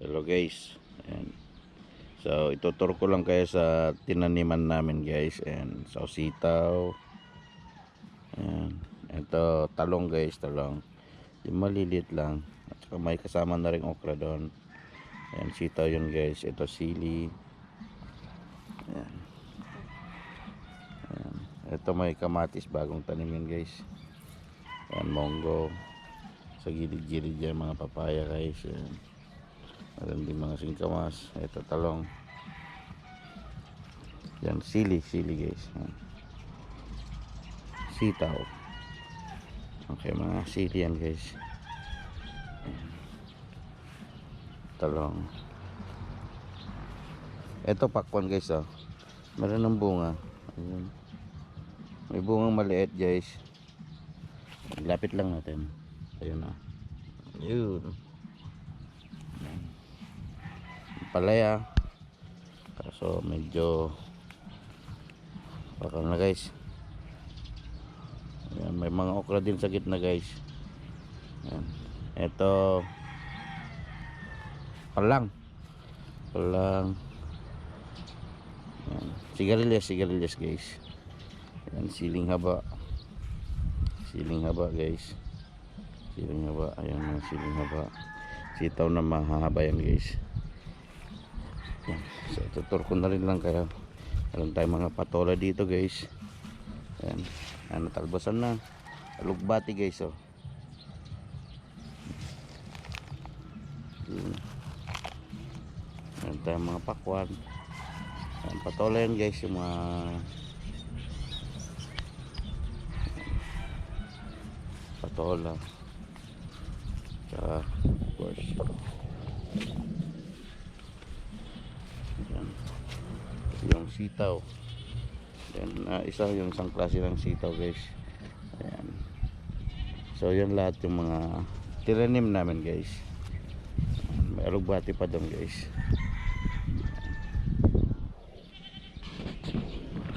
Hello guys. Ayan. So ituturo ko lang kayo sa tinaniman namin guys. And so sitaw. Ayan. Ito talong guys, talong. Yung maliliit lang. At saka may kasama na ring okra doon. Ayan, sitaw yun guys. Ito sili. Ayan. Ayan. Ito may kamatis, bagong tanim yun guys. Ayan, monggo. Sa gilid-gilid yan mga papaya guys. Ayan. Meron din mga singkamas. Ito talong. Yan sili guys. Yan. Sitaw. Okay, mga sili yan guys. Yan. Talong. Ito pakwan guys oh. Meron ng bunga. Ayun. May bungang maliit guys. Lapit lang natin. Ayun oh. Ayun. Yan. Palaya. Kaso medyo bakal na guys. Ayan, may mga okra din sa gitna guys. Ayan. Ito palang. Ayan. Sigarilyas guys. Ayan, siling haba guys. Siling haba. Ayan mga siling haba. Sitaw na mahahaba yan guys. Ayan. So tutur ko na rin lang kayo. Meron tayong mga patola dito guys. Ayan. Ayan, natalbasan na. Alugbati guys oh. Meron tayong mga pakwan. Ayan, patola yan guys. Yung mga patola. Tsaka of course. Ayan. Yung sitaw. Yan, isa yung isang klase ng sitaw guys. Ayan. So yan lahat yung mga tinanim namin guys. May alugbati pa doon guys.